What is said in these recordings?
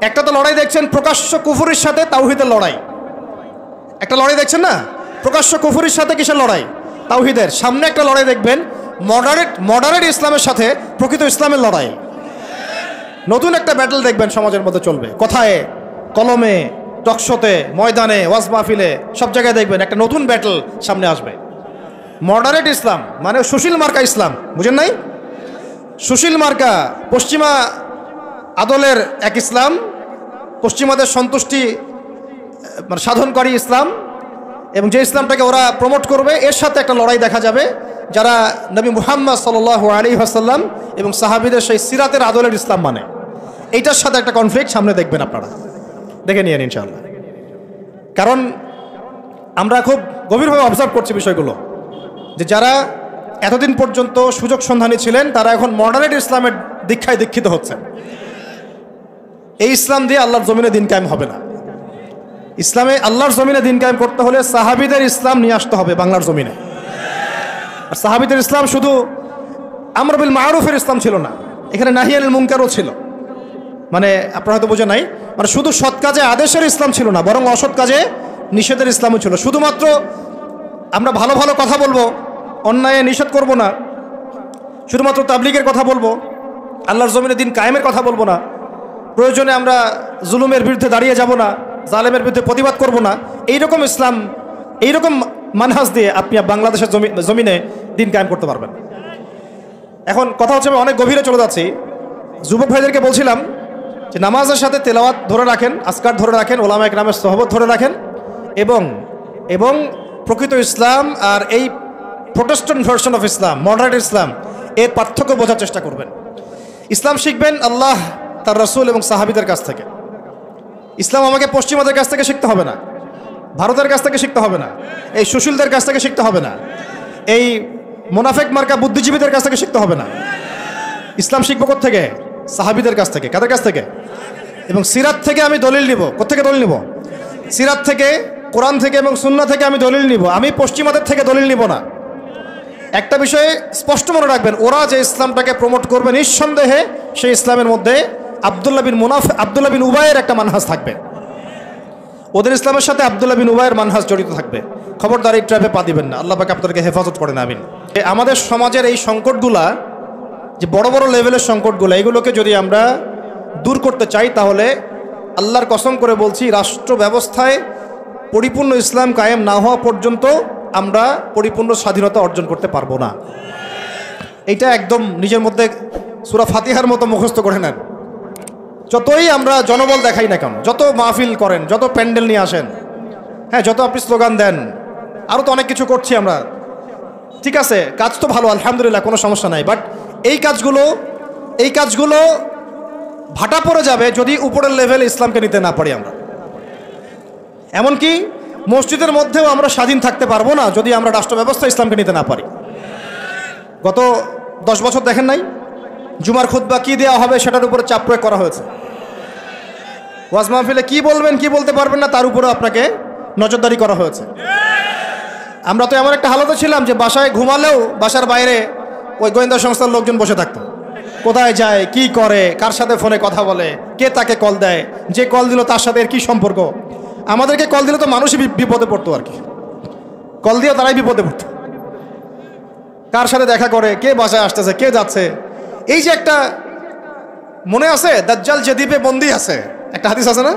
একটা তো লড়াই দেখছেন প্রকাশ্য কুফরির সাথে তাওহীদের লড়াই, একটা লড়াই দেখছেন না, প্রকাশ্য কুফরির সাথে কিসের লড়াই? তাওহীদের। সামনে একটা লড়াই দেখবেন মডারেট ইসলামের সাথে প্রকৃত ইসলামের লড়াই। নতুন একটা ব্যাটল দেখবেন সমাজের মধ্যে চলবে, কথায় কলমে, টকশোতে, ময়দানে, ওয়াজ মাহফিলে, সব জায়গায় দেখবেন একটা নতুন ব্যাটল সামনে আসবে। মডারেট ইসলাম মানে সুশীল মার্কা ইসলাম, বুঝেন নাই? সুশীল মার্কা পশ্চিমা আদলের এক ইসলাম, পশ্চিমাদের সন্তুষ্টি মানে সাধনকারী ইসলাম, এবং যে ইসলামটাকে ওরা প্রমোট করবে, এর সাথে একটা লড়াই দেখা যাবে যারা নবী মুহাম্মদ সাল্লাল্লাহু আলাইহি ওয়াসাল্লাম এবং সাহাবীদের সেই সিরাতের আদলের ইসলাম মানে, এইটার সাথে একটা কনফ্লিক্ট সামনে দেখবেন আপনারা, দেখে নিয়েন ইনশাআল্লাহ। কারণ আমরা খুব গভীরভাবে অবজার্ভ করছি বিষয়গুলো, যে যারা এতদিন পর্যন্ত সুযোগ সন্ধানী ছিলেন তারা এখন মডারেট ইসলামের দীক্ষায় দীক্ষিত হচ্ছেন। এই ইসলাম দিয়ে আল্লাহর জমিনে দিন কায়েম হবে না। ইসলামে আল্লাহর জমিনে দিন কায়েম করতে হলে সাহাবীদের ইসলাম নিয়ে আসতে হবে বাংলার জমিনে। আর সাহাবীদের ইসলাম শুধু আমর বিল মারুফের ইসলাম ছিল না, এখানে নাহি আনিল মুনকারও ছিল। মানে আপনারা হয়তো বোঝেন নাই, মানে শুধু সৎ কাজে আদেশের ইসলাম ছিল না, বরং অসৎ কাজে নিষেধের ইসলামও ছিল। শুধুমাত্র আমরা ভালো ভালো কথা বলবো, অন্যায় নিষেধ করব না, শুধুমাত্র তাবলীগের কথা বলবো, আল্লাহর জমিনে দিন কায়েমের কথা বলবো না, প্রয়োজনে আমরা জুলুমের বিরুদ্ধে দাঁড়িয়ে যাব না, জালেমের বিরুদ্ধে প্রতিবাদ করব না, এইরকম ইসলাম, এইরকম মানহাজ দিয়ে আপনি বাংলাদেশের জমিনে দিন কায়েম করতে পারবেন। এখন কথা হচ্ছে, আমি অনেক গভীরে চলে যাচ্ছি। যুবক ভাইদেরকে বলছিলাম যে নামাজের সাথে তেলাওয়াত ধরে রাখেন, আজকার ধরে রাখেন, ওলামা ইকরামের সোহবত ধরে রাখেন, এবং প্রকৃত ইসলাম আর এই প্রোটেস্ট্যান্ট ভার্সন অফ ইসলাম, মডারেট ইসলাম, এর পার্থক্য বোঝার চেষ্টা করবেন। ইসলাম শিখবেন আল্লাহ, তার রাসূল এবং সাহাবীদের কাছ থেকে। ইসলাম আমাকে পশ্চিমাদের কাছ থেকে শিখতে হবে না, ভারতের কাছ থেকে শিখতে হবে না, এই সুশীলদের কাছ থেকে শিখতে হবে না, এই মোনাফেক মার্কা বুদ্ধিজীবীদের কাছ থেকে শিখতে হবে না। ইসলাম শিখবো কোত্থেকে? সাহাবীদের কাছ থেকে। কাদের কাছ থেকে? এবং সিরাত থেকে আমি দলিল নিব। কোত্থেকে দলিল নিব? সিরাত থেকে, কোরআন থেকে এবং সুন্নাহ থেকে আমি দলিল নিব, আমি পশ্চিমাদের থেকে দলিল নিব না। একটা বিষয়ে স্পষ্ট মনে রাখবেন, ওরা যে ইসলামটাকে প্রমোট করবে নিঃসন্দেহে সেই ইসলামের মধ্যে আব্দুল্লাহ বিন উবাইয়ের একটা মানহাজ থাকবে। ওদের ইসলামের সাথে আব্দুল্লাহ বিন উবাইয়ের মানহাজ জড়িত থাকবে। খবরদার এই ট্র্যাপে পা দিবেন না, আল্লাহ পাক আপনাদেরকে হেফাজত করেন, আমিন। আমাদের সমাজের এই সংকটগুলা, যে বড় বড় লেভেলের সংকটগুলো, এগুলোকে যদি আমরা দূর করতে চাই, তাহলে আল্লাহর কসম করে বলছি, রাষ্ট্র ব্যবস্থায় পরিপূর্ণ ইসলাম কায়েম না হওয়া পর্যন্ত আমরা পরিপূর্ণ স্বাধীনতা অর্জন করতে পারবো না। এইটা একদম নিজের মধ্যে সূরা ফাতিহার মতো মুখস্থ করে নেন। যতই আমরা জনবল দেখাই না কেন, যত মাহফিল করেন, যত প্যান্ডেল নিয়ে আসেন, হ্যাঁ, যত আপনি স্লোগান দেন, আরও তো অনেক কিছু করছি আমরা, ঠিক আছে, কাজ তো ভালো, আলহামদুলিল্লাহ, কোনো সমস্যা নাই। বাট এই কাজগুলো ভাটা পড়ে যাবে যদি উপরের লেভেল ইসলামকে নিতে না পারি আমরা। এমনকি মসজিদের মধ্যেও আমরা স্বাধীন থাকতে পারবো না যদি আমরা রাষ্ট্র ব্যবস্থা ইসলামকে নিতে না পারি। গত 10 বছর দেখেন নাই, জুমার খুতবা কি দেওয়া হবে সেটার উপরে চাপ প্রয়োগ করা হয়েছে। ওয়াজ মাহফিলে কি বলবেন, কি বলতে পারবেন না, তার উপরে আপনাকে নজরদারি করা হয়েছে। আমরা তো এমন একটা হালতে ছিলাম যে বাসায় ঘুমালেও বাসার বাইরে ওই গোয়েন্দা সংস্থার লোকজন বসে থাকতো, কোথায় যায়, কি করে, কার সাথে ফোনে কথা বলে, কে তাকে কল দেয়, যে কল দিল তার সাথে এর কী সম্পর্ক। আমাদেরকে কল দিলে তো মানুষই বিপদে পড়তো আর কি, কল দিয়ে তারাই বিপদে পড়তো, কার সাথে দেখা করে, কে বাসায় আসতেছে, কে যাচ্ছে। এই যে একটা, মনে আছে দাজ্জাল যে দ্বীপে বন্দী আছে, একটা হাদিস আছে না,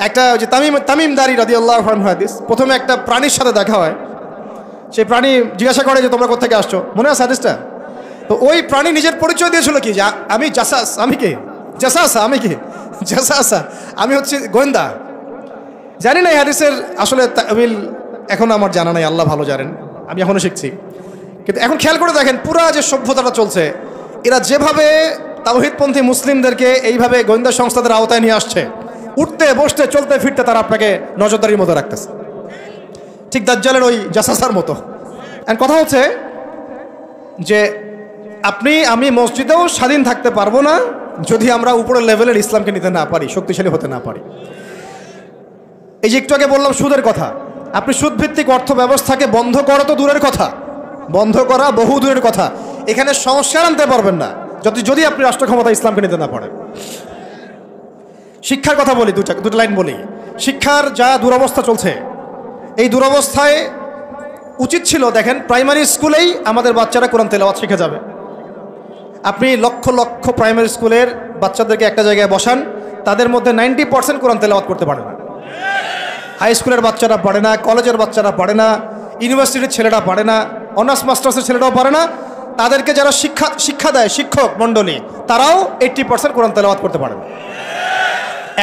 একটা যে তামিম দারি রাদিয়াল্লাহু আনহু হাদিস, প্রথমে একটা প্রাণীর সাথে দেখা হয়, সেই প্রাণী জিজ্ঞাসা করে যে তোমরা কোথেকে আসছো, মনে আছে হাদিসটা? তো ওই প্রাণী নিজের পরিচয় দিয়েছিল কি, যে আমি জাসাস, আমি কি জাসাস, আমি কি জাসাস, আমি হচ্ছে গোয়েন্দা। জানি না এই হাদিসের আসলে তাবিল এখন আমার জানা নাই, আল্লাহ ভালো জানেন, আমি এখনও শিখছি। কিন্তু এখন খেয়াল করে দেখেন, পুরা যে সভ্যতাটা চলছে, এরা যেভাবে তাওহীদপন্থী মুসলিমদেরকে এইভাবে গোয়েন্দা সংস্থাদের আওতায় নিয়ে আসছে, উঠতে বসতে চলতে ফিরতে তারা আপনাকে নজরদারির মতো রাখতেছে, ঠিক দাজ্জালের ওই জাসাসার মতো। কথা হচ্ছে যে আমি মসজিদেও স্বাধীন থাকতে পারবো না যদি আমরা উপরের লেভেলের ইসলামকে নিতে না পারি, শক্তিশালী হতে না পারি। এই যে একটু আগে বললাম সুদের কথা, আপনি সুদভিত্তিক অর্থ ব্যবস্থাকে বন্ধ করা তো দূরের কথা, বন্ধ করা বহু দূরের কথা, এখানে সংস্কার আনতে পারবেন না যদি আপনি রাষ্ট্র ক্ষমতা ইসলামকে নিতে না পারেন। শিক্ষার কথা বলি, দুটো লাইন বলি। শিক্ষার যা দুরবস্থা চলছে, এই দুরবস্থায় উচিত ছিল দেখেন প্রাইমারি স্কুলেই আমাদের বাচ্চারা কোরআন তেলাওয়াত শিখে যাবে। আপনি লক্ষ লক্ষ প্রাইমারি স্কুলের বাচ্চাদেরকে একটা জায়গায় বসান, তাদের মধ্যে 90% কোরআন তেলাওয়াত করতে পারে না। হাই স্কুলের বাচ্চারা পারে না, কলেজের বাচ্চারা পারে না, ইউনিভার্সিটির ছেলেরা পারে না, অনার্স মাস্টার্সের ছেলেরাও পারে না। তাদেরকে যারা শিক্ষা দেয় শিক্ষক মণ্ডলী, তারাও 80% কোরআন তেলাওয়াত করতে পারে না।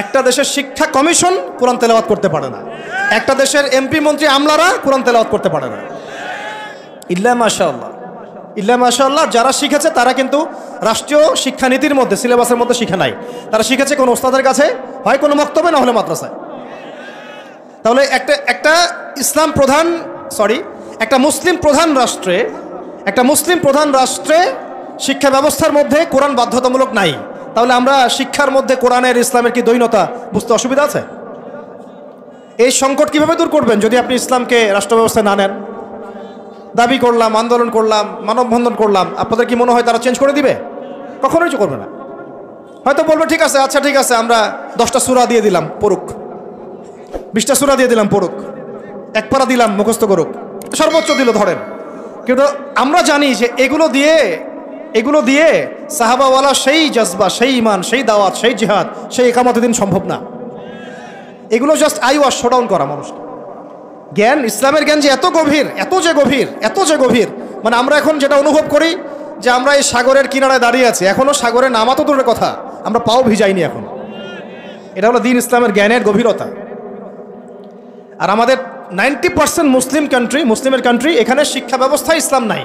একটা দেশের শিক্ষা কমিশন কোরআন তেলাওয়াত করতে পারে না। একটা দেশের এমপি মন্ত্রী আমলারা কোরআন তেলাওয়াত করতে পারে না। ইল্লা মাশাআল্লাহ, ইল্লা মাশাআল্লাহ। যারা শিখেছে তারা কিন্তু রাষ্ট্রীয় শিক্ষানীতির মধ্যে, সিলেবাসের মধ্যে শিখে নাই। তারা শিখেছে কোনো ওস্তাদের কাছে, হয় কোনো মক্তবে, না হলে মাদ্রাসায়। তাহলে একটা মুসলিম প্রধান রাষ্ট্রে শিক্ষা ব্যবস্থার মধ্যে কোরআন বাধ্যতামূলক নাই। তাহলে আমরা শিক্ষার মধ্যে কোরআনের ইসলামের কি দ্বৈনতা বুঝতে অসুবিধা আছে? এই সংকট কিভাবে দূর করবেন যদি আপনি ইসলামকে রাষ্ট্র ব্যবস্থায় না নেন? দাবি করলাম, আন্দোলন করলাম, মানববন্ধন করলাম, আপনাদের কি মনে হয় তারা চেঞ্জ করে দিবে? কখনোই করবে না। হয়তো বলবে ঠিক আছে, আচ্ছা ঠিক আছে, আমরা 10টা সূরা দিয়ে দিলাম পড়ুক, 20টা সূরা দিয়ে দিলাম পড়ুক, এক পারা দিলাম মুখস্থ করুক, সর্বোচ্চ দিল ধরেন। কিন্তু আমরা জানি যে এগুলো দিয়ে সাহাবাওয়ালা সেই জজবা, সেই ইমান, সেই দাওয়াত, সেই জিহাদ, সেই একামতের দিন সম্ভব না। এগুলো জাস্ট আইওয়াশ শোডাউন করা মানুষকে। জ্ঞান, ইসলামের জ্ঞান যে এত যে গভীর, মানে আমরা এখন যেটা অনুভব করি যে আমরা এই সাগরের কিনারায় দাঁড়িয়ে আছি, এখনও সাগরে নামা তো দূরের কথা, আমরা পাও ভিজাইনি এখন। এটা হলো দ্বীন ইসলামের জ্ঞানের গভীরতা। আর আমাদের 90% মুসলিমের কান্ট্রি, এখানে শিক্ষা ব্যবস্থায় ইসলাম নাই।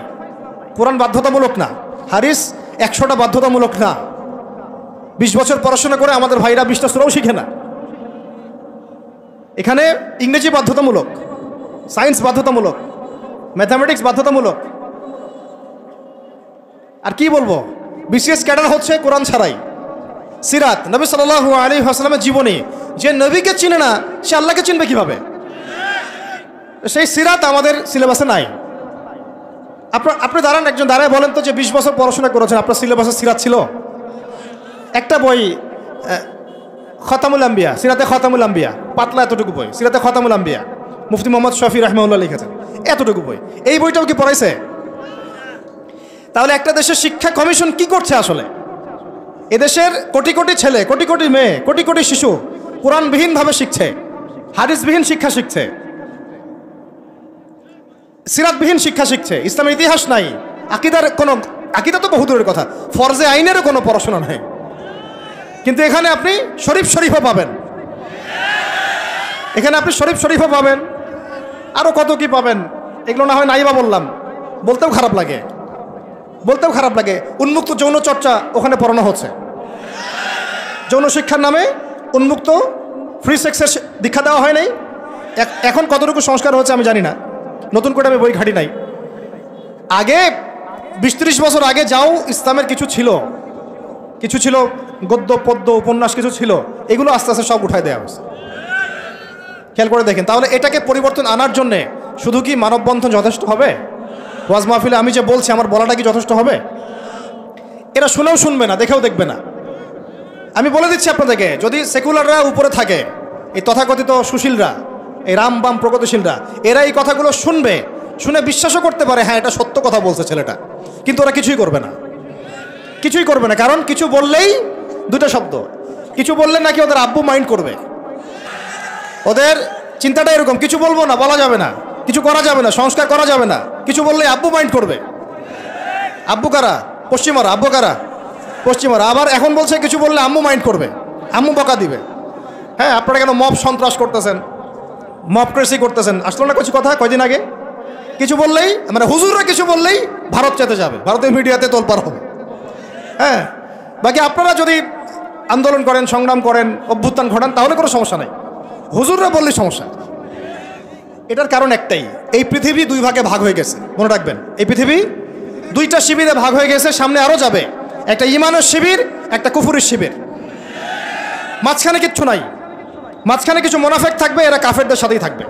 কোরআন বাধ্যতামূলক না, হাদিস 100টা বাধ্যতামূলক না। 20 বছর পড়াশোনা করে আমাদের ভাইরা 20টা সূরাও শিখে না। এখানে ইংরেজি বাধ্যতামূলক, সায়েন্স বাধ্যতামূলক, ম্যাথামেটিক্স বাধ্যতামূলক। আর কি বলবো, বিসিএস ক্যাডার হচ্ছে কোরআন ছাড়াই। সিরাত, নবী সাল্লাল্লাহু আলাইহি ওয়াসাল্লামের জীবনী, যে নবীকে চিনে না সে আল্লাহকে চিনবে কিভাবে? সেই সিরাত আমাদের সিলেবাসে নাই। আপনি দাঁড়ান, একজন দাঁড়ায় বলেন তো যে 20 বছর পড়াশোনা করেছেন, আপনার সিলেবাসে সিরাত ছিল? একটা বই খতামুল আম্বিয়া, সিরাতে খতামুল আম্বিয়া, পাতলা এতটুকু বই, সিরাতে খতামুল আম্বিয়া, মুফতি মোহাম্মদ শফি রাহমাহুল্লাহ লিখেছেন, এতটুকু বই। এই বইটাও কি পড়াইছে? তাহলে একটা দেশের শিক্ষা কমিশন কি করছে আসলে? এদেশের কোটি কোটি ছেলে, কোটি কোটি মেয়ে, কোটি কোটি শিশু কোরআনবিহীনভাবে শিখছে, হাদিসবিহীন শিক্ষা শিখছে, সিরাতবিহীন শিক্ষা শিখছে, ইসলামের ইতিহাস নাই, আকিদা তো বহুদূরের কথা, ফরজে আইনেরও কোনো পড়াশোনা নাই। কিন্তু এখানে আপনি শরীফও পাবেন, আরও কত কি পাবেন, এগুলো না হয় নাইবা বললাম, বলতেও খারাপ লাগে। উন্মুক্ত যৌন চর্চা ওখানে পড়ানো হচ্ছে, যৌন শিক্ষার নামে উন্মুক্ত ফ্রি সেক্সের দীক্ষা দেওয়া হয় নাই। এখন কতটুকু সংস্কার হচ্ছে আমি জানি না, নতুন করে আমি বই ঘাটি নাই। আগে 20-30 বছর আগে যাও ইসলামের কিছু ছিল, গদ্য পদ্য উপন্যাস কিছু ছিল, এগুলো আস্তে আস্তে সব উঠায় দেওয়া হয়েছে। খেয়াল করে দেখেন। তাহলে এটাকে পরিবর্তন আনার জন্যে শুধু কি মানববন্ধন যথেষ্ট হবে? ওয়াজ মাহফিলে আমি যে বলছি আমার বলাটা কি যথেষ্ট হবে? এরা শুনেও শুনবে না, দেখেও দেখবে না। আমি বলে দিচ্ছি আপনাদেরকে, যদি সেকুলাররা উপরে থাকে, এই তথাকথিত সুশীলরা, এই রাম বাম প্রগতিশীলরা, এরা এই কথাগুলো শুনে বিশ্বাসও করতে পারে, হ্যাঁ এটা সত্য কথা বলছে ছেলেটা, কিন্তু ওরা কিছুই করবে না। কারণ কিছু বললেই দুটো শব্দ, কিছু বললে নাকি ওদের আব্বু মাইন্ড করবে। ওদের চিন্তাটা এরকম, কিছু বলবো না, বলা যাবে না, কিছু করা যাবে না, সংস্কার করা যাবে না, কিছু বললে আব্বু মাইন্ড করবে। আব্বু কারা? পশ্চিমারা। আব্বু কারা? পশ্চিমারা। আবার এখন বলছে কিছু বললে আম্মু মাইন্ড করবে, আম্মু বকা দিবে। হ্যাঁ, আপনারা কেন মব সন্ত্রাস করতেছেন, মবক্রেসি করতেছেন? আসলো না কিছু কথা কয়দিন আগে? কিছু বললেই, মানে হুজুররা কিছু বললেই ভারত চেতে যাবে, ভারতের মিডিয়াতে তোলপাড় হবে। হ্যাঁ, বাকি আপনারা যদি আন্দোলন করেন, সংগ্রাম করেন, অভ্যুত্থান ঘটান, তাহলে কোনো সমস্যা নাই। হুজুররা বললেই সমস্যা। এটার কারণ একটাই, এই পৃথিবী 2 ভাগে ভাগ হয়ে গেছে। মনে রাখবেন, এই পৃথিবী 2টা শিবিরে ভাগ হয়ে গেছে, সামনে আরও যাবে। একটা ঈমানের শিবির, একটা কুফুরের শিবির। মাঝখানে কিচ্ছু নাই, মাঝখানে কিছু মুনাফিক থাকবে, এরা কাফেরদের সাথেই থাকবে।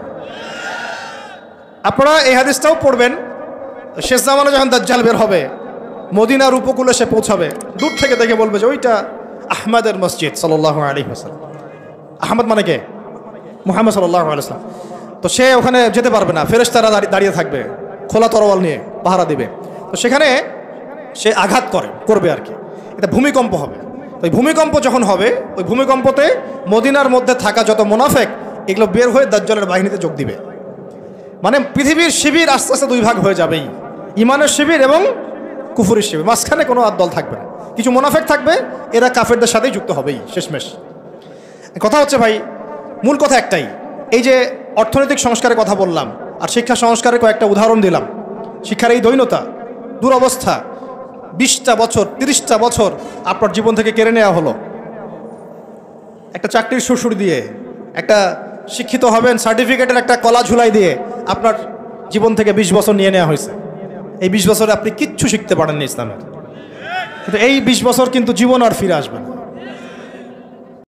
আপনারা এই হাদিসটাও পড়বেন, শেষ জামানে যখন দাজ্জাল বের হবে, মদিনার উপকূলে সে পৌঁছাবে, দূর থেকে দেখে বলবে যে ওইটা আহমদের মসজিদ সাল্লাল্লাহু আলাইহি ওয়াসাল্লাম। আহমদ মানে কে? মুহাম্মদ সাল্লাল্লাহু আলাইহি ওয়াসাল্লাম। তো সে ওখানে যেতে পারবে না, ফেরেশতারা দাঁড়িয়ে থাকবে খোলা তরোয়াল নিয়ে পাহারা দিবে। তো সেখানে সে আঘাত করবে আর কি, এটা ভূমিকম্প হবে। ওই ভূমিকম্প যখন হবে, ওই ভূমিকম্পতে মদিনার মধ্যে থাকা যত মুনাফিক এগুলো বের হয়ে দাজ্জালের বাহিনীতে যোগ দিবে। মানে পৃথিবীর শিবির আস্তে আস্তে দুই ভাগ হয়ে যাবেই, ইমানের শিবির এবং কুফুরের শিবির। মাঝখানে কোনো আর দল থাকবে না, কিছু মুনাফিক থাকবে, এরা কাফেরদের সাথেই যুক্ত হবেই শেষমেশ। কথা হচ্ছে ভাই, মূল কথা একটাই, এই যে অর্থনৈতিক সংস্কারের কথা বললাম আর শিক্ষা সংস্কারের কয়েকটা উদাহরণ দিলাম, শিক্ষার এই দৈন্যতা, দুরবস্থা, 20টা বছর 30টা বছর আপনার জীবন থেকে কেড়ে নেওয়া হলো একটা চাকরির সুরসুর দিয়ে, একটা শিক্ষিত হবেন সার্টিফিকেটের একটা কলা ঝুলাই দিয়ে আপনার জীবন থেকে 20 বছর নিয়ে নেওয়া হয়েছে। এই 20 বছরে আপনি কিচ্ছু শিখতে পারেননি ইসলামের, কিন্তু এই 20 বছর কিন্তু জীবন আর ফিরে আসবে না।